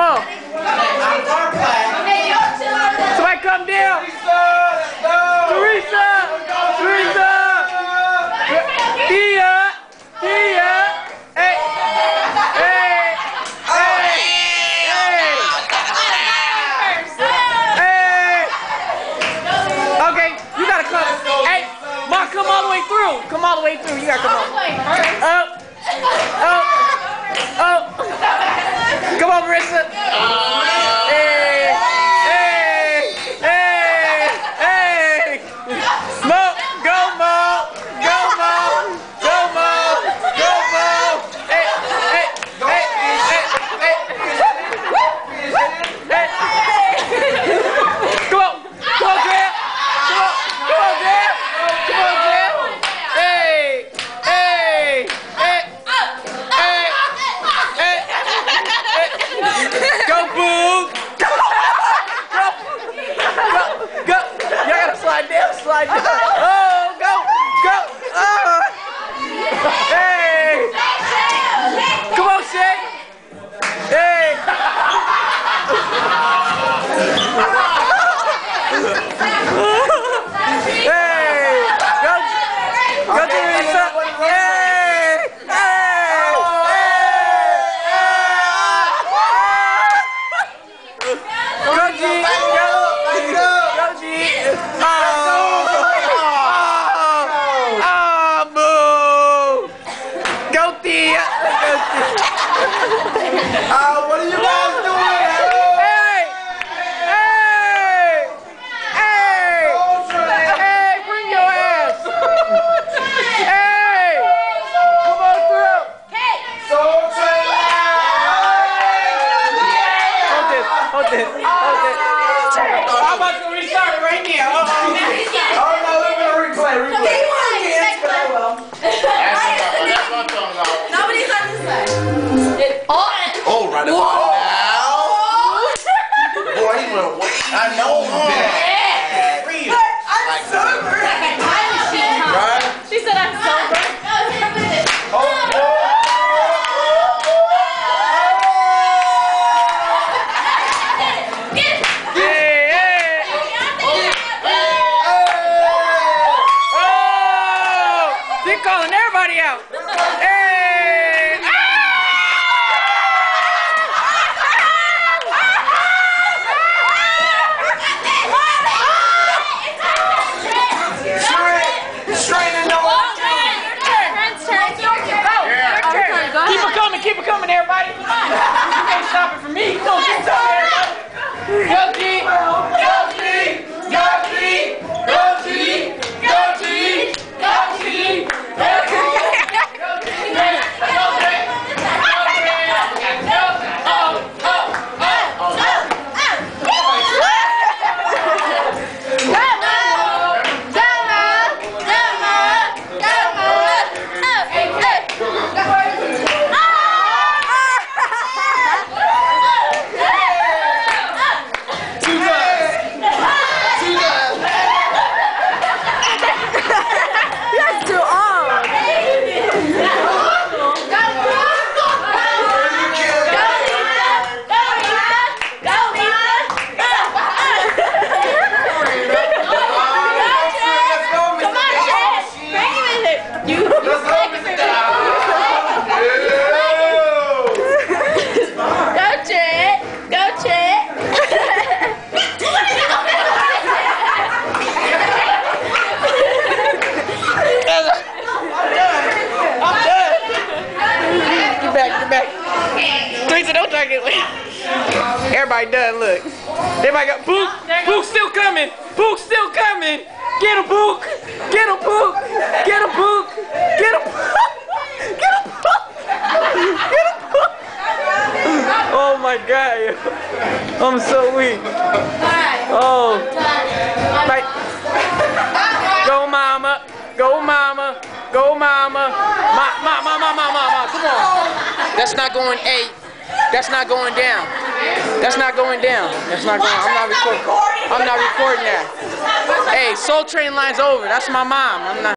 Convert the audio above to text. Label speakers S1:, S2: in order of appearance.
S1: on. Somebody come down. Teresa. Teresa. Tia. Tia. Hey. Hey. Hey. Hey. Okay, you gotta come. Hey, Ma, come all the way through. Come all the way through. You gotta come on. Up. Up. Up. Come on, Marissa. Hey. Hey. Hey. Hey. Mo. Go, Mo. Go, Mo. Go, Mo. Go, Mo. Hey. Hey. Hey. Hey. Hey. Hey. Come on. Come on, Graham. Come on. Come on, Graham. Come on, Graham. Hey. Hey. Hey. Hey. Hey. Go, Boo. Go. Go. Go. Y'all gotta slide down. Slide down. Oh, go. Go. Oh. Hey. Come on, Shay. Hey. Hey. Go. Go, Teresa. Hey. Hey. Go, G. Go. Go, G. Oh. Oh, boo. Go, Tia. Go, Tia.
S2: What are you guys doing?
S1: Hey! Hey! Hey! Hey! Bring your ass! Hey! Come on through!
S2: Soul Train
S1: Hold this! Hold this! Hold this! I'm about to restart it right now.
S2: Oh no, we're gonna replay.
S3: That's what I'm talking about.
S4: Nobody's on this side.
S3: Oh, right about now. Boy, he went way. I know. Real.
S4: I'm sober.
S3: Right?
S4: She said I'm sober.
S1: They're calling everybody out. Hey! Keep it coming, everybody. You can't stop it for me. Come on, keep stopping, everybody. Go, G. Go, G. Go, G. Go, G. Go, G. Go, G. Go, G. Don't try to get away. Everybody done, look. Everybody got Book. Book's still coming. Book's still coming. Get him, Book. Get him, Book. Get him, Book. Get him, Book. Get him, Book. Get him, Book. Oh my God. I'm so weak. Oh. Like, go, mama. Go, mama. Go, mama. Ma. Come on. That's not going 8. That's not going down. That's not going down. That's not going. I'm not recording. I'm not recording that. Hey, Soul Train line's over. That's my mom. I'm not.